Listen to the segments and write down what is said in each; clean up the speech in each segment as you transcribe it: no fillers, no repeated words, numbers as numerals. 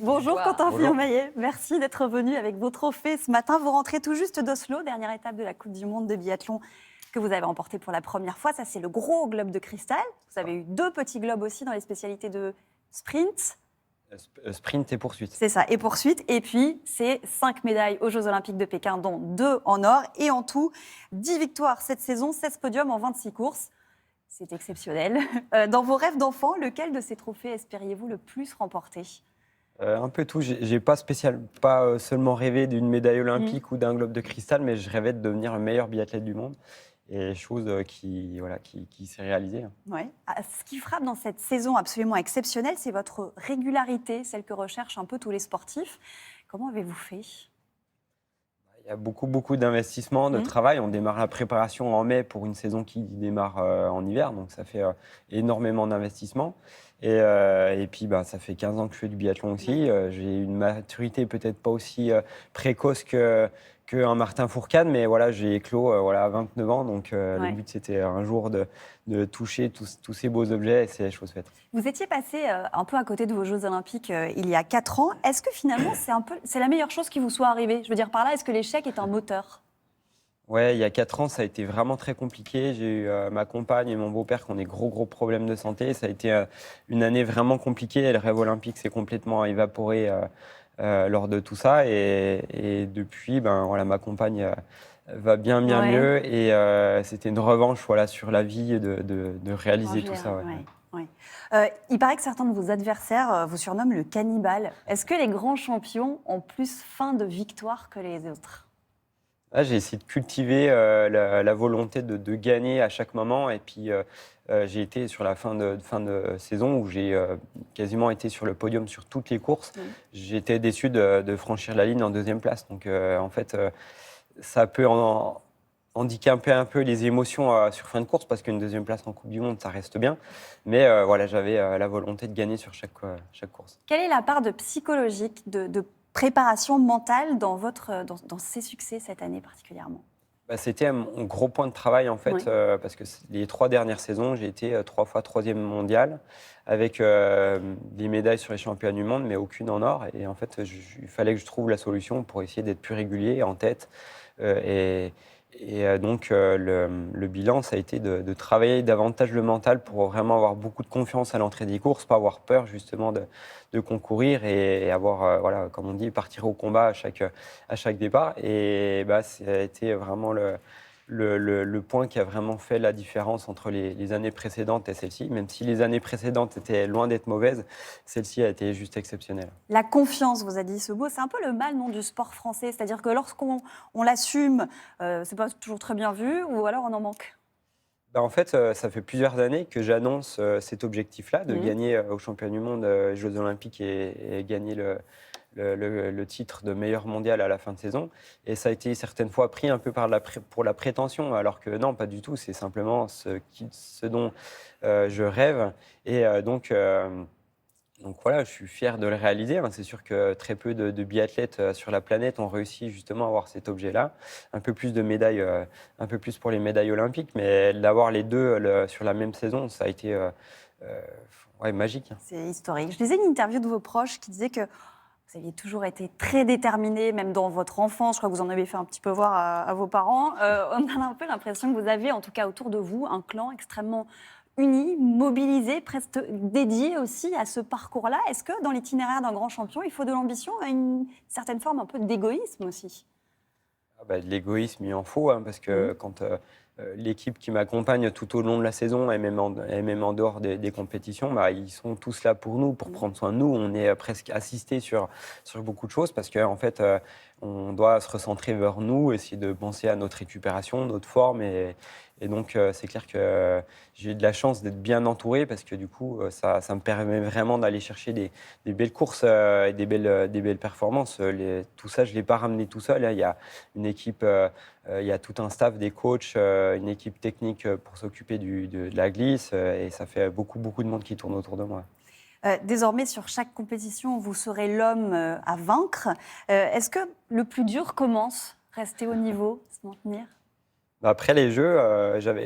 Bonjour Quentin Bonjour. Fillon-Maillet, merci d'être venu avec vos trophées ce matin. Vous rentrez tout juste d'Oslo, dernière étape de la Coupe du Monde de biathlon que vous avez remportée pour la première fois. Ça, c'est le gros globe de cristal. Vous avez eu 2 petits globes aussi dans les spécialités de sprint. Sprint et poursuite. C'est ça, et poursuite. Et puis, c'est 5 médailles aux Jeux Olympiques de Pékin, dont 2 en or. Et en tout, 10 victoires cette saison, 16 podiums en 26 courses. C'est exceptionnel. Dans vos rêves d'enfant, lequel de ces trophées espériez-vous le plus remporter ? Un peu tout. J'ai pas seulement rêvé d'une médaille olympique ou d'un globe de cristal, mais je rêvais de devenir le meilleur biathlète du monde. Et chose qui s'est réalisée. Ouais. Ce qui frappe dans cette saison absolument exceptionnelle, c'est votre régularité, celle que recherchent un peu tous les sportifs. Comment avez-vous fait ? Il y a beaucoup d'investissements, de travail. On démarre la préparation en mai pour une saison qui démarre en hiver, donc ça fait énormément d'investissements. Et puis, ça fait 15 ans que je fais du biathlon aussi. J'ai une maturité peut-être pas aussi précoce qu'un Martin Fourcade, mais voilà, j'ai éclos à 29 ans, donc le but c'était un jour de toucher tous ces beaux objets, et c'est la chose faite. Vous étiez passé un peu à côté de vos Jeux Olympiques il y a 4 ans. Est-ce que finalement, c'est la meilleure chose qui vous soit arrivée ? Je veux dire par là, est-ce que l'échec est un moteur ? Ouais, il y a 4 ans, ça a été vraiment très compliqué. J'ai eu ma compagne et mon beau-père qui ont des gros problèmes de santé. Ça a été une année vraiment compliquée. Et le rêve olympique s'est complètement évaporé lors de tout ça. Et depuis, ma compagne va bien mieux. Et c'était une revanche sur la vie de réaliser tout ça. Ouais. Il paraît que certains de vos adversaires vous surnomment le cannibale. Est-ce que les grands champions ont plus faim de victoire que les autres ? Là, j'ai essayé de cultiver la volonté de gagner à chaque moment. Et puis, j'ai été sur la fin de saison où j'ai quasiment été sur le podium sur toutes les courses. J'étais déçu de franchir la ligne en 2e place. Donc, en fait, ça peut handicaper un peu les émotions sur fin de course parce qu'une 2e place en Coupe du Monde, ça reste bien. Mais j'avais la volonté de gagner sur chaque course. Quelle est la part de psychologique, de préparation mentale dans ces succès cette année particulièrement ? C'était mon gros point de travail en fait, parce que les 3 dernières saisons, j'ai été 3 fois 3e mondial avec des médailles sur les championnats du monde, mais aucune en or. Et en fait, il fallait que je trouve la solution pour essayer d'être plus régulier, en tête. Donc, le bilan, ça a été de travailler davantage le mental pour vraiment avoir beaucoup de confiance à l'entrée des courses, pas avoir peur justement de concourir et avoir, comme on dit, partir au combat à chaque départ. Et ça a été vraiment le point qui a vraiment fait la différence entre les années précédentes et celle-ci. Même si les années précédentes étaient loin d'être mauvaises, celle-ci a été juste exceptionnelle. La confiance, vous a dit ce mot, c'est un peu le mal du sport français. C'est-à-dire que lorsqu'on l'assume, c'est pas toujours très bien vu, ou alors on en manque. En fait, ça fait plusieurs années que j'annonce cet objectif-là, de gagner aux championnats du monde, Jeux Olympiques et gagner le titre de meilleur mondial à la fin de saison. Et ça a été certaines fois pris un peu pour la prétention, alors que non, pas du tout. C'est simplement ce dont je rêve. Et donc voilà, je suis fier de le réaliser. C'est sûr que très peu de biathlètes sur la planète ont réussi justement à avoir cet objet-là. Un peu plus de médailles, un peu plus pour les médailles olympiques, mais d'avoir les deux sur la même saison, ça a été magique. C'est historique. Je lisais une interview de vos proches qui disait que vous aviez toujours été très déterminé, même dans votre enfance. Je crois que vous en avez fait un petit peu voir à vos parents. On a un peu l'impression que vous avez, en tout cas autour de vous, un clan extrêmement uni, mobilisé, presque dédié aussi à ce parcours-là. Est-ce que dans l'itinéraire d'un grand champion, il faut de l'ambition et une certaine forme un peu d'égoïsme aussi ? De l'égoïsme, il en faut, parce que quand l'équipe qui m'accompagne tout au long de la saison et même en dehors des compétitions, ils sont tous là pour nous, pour prendre soin de nous. On est presque assistés sur beaucoup de choses parce qu'en fait, on doit se recentrer vers nous, essayer de penser à notre récupération, notre forme. Et donc, c'est clair que j'ai eu de la chance d'être bien entouré parce que du coup, ça me permet vraiment d'aller chercher des belles courses et des belles performances. Tout ça, je ne l'ai pas ramené tout seul. Il y a une équipe, il y a tout un staff, des coachs, une équipe technique pour s'occuper de la glisse. Et ça fait beaucoup de monde qui tourne autour de moi. Désormais, sur chaque compétition, vous serez l'homme à vaincre. Est-ce que le plus dur commence ? Rester au niveau, se maintenir ? Après les Jeux,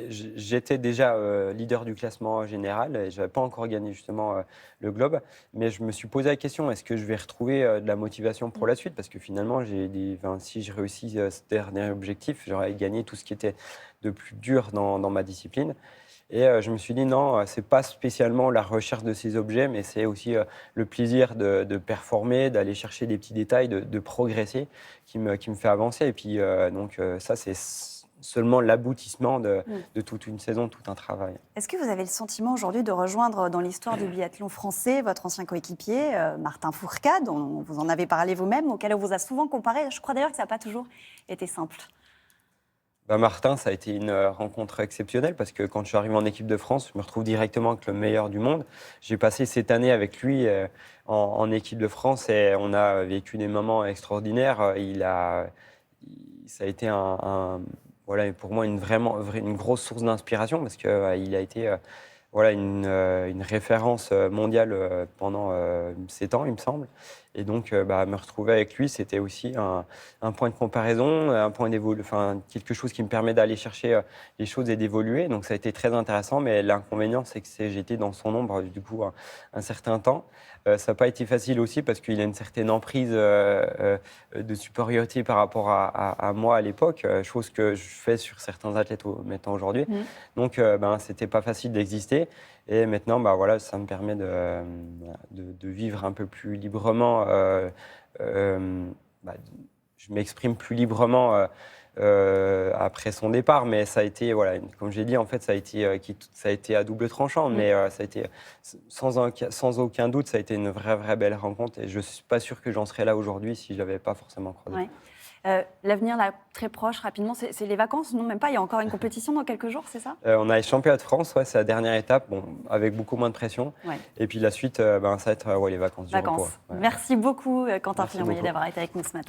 j'étais déjà leader du classement général et je n'avais pas encore gagné justement le Globe. Mais je me suis posé la question, est-ce que je vais retrouver de la motivation pour la suite? Parce que finalement, si je réussis ce dernier objectif, j'aurais gagné tout ce qui était de plus dur dans ma discipline. Et je me suis dit, non, c'est pas spécialement la recherche de ces objets, mais c'est aussi le plaisir de performer, d'aller chercher des petits détails, de progresser qui me fait avancer. Et puis, ça, c'est seulement l'aboutissement de toute une saison, tout un travail. Est-ce que vous avez le sentiment aujourd'hui de rejoindre dans l'histoire du biathlon français votre ancien coéquipier, Martin Fourcade, dont vous en avez parlé vous-même, auquel on vous a souvent comparé? Je crois d'ailleurs que ça n'a pas toujours été simple. Martin, ça a été une rencontre exceptionnelle parce que quand je suis arrivé en équipe de France, je me retrouve directement avec le meilleur du monde. J'ai passé cette année avec lui en équipe de France et on a vécu des moments extraordinaires. Ça a été voilà, pour moi une grosse source d'inspiration parce qu'il a été une référence mondiale pendant 7 ans, il me semble. Et donc, me retrouver avec lui, c'était aussi un point de comparaison, un point quelque chose qui me permet d'aller chercher les choses et d'évoluer. Donc, ça a été très intéressant. Mais l'inconvénient, c'est que j'étais dans son ombre, du coup, un certain temps. Ça n'a pas été facile aussi parce qu'il a une certaine emprise de supériorité par rapport à moi à l'époque, chose que je fais sur certains athlètes maintenant aujourd'hui. Donc, c'était pas facile d'exister. Et maintenant, ça me permet de vivre un peu plus librement. Je m'exprime plus librement après son départ, mais ça a été, comme j'ai dit, en fait, ça a été à double tranchant, mais ça a été, sans aucun doute, ça a été une vraie belle rencontre. Et je ne suis pas sûr que j'en serais là aujourd'hui si je ne l'avais pas forcément croisé. Ouais. L'avenir, là, très proche, rapidement, c'est les vacances? Non, même pas, il y a encore une compétition dans quelques jours, c'est ça? On a les championnats de France, c'est la dernière étape, avec beaucoup moins de pression. Ouais. Et puis la suite, ça va être les vacances. Vacances. Du repos, ouais. Merci beaucoup, Quentin Fillon-Maillet, d'avoir été avec nous ce matin.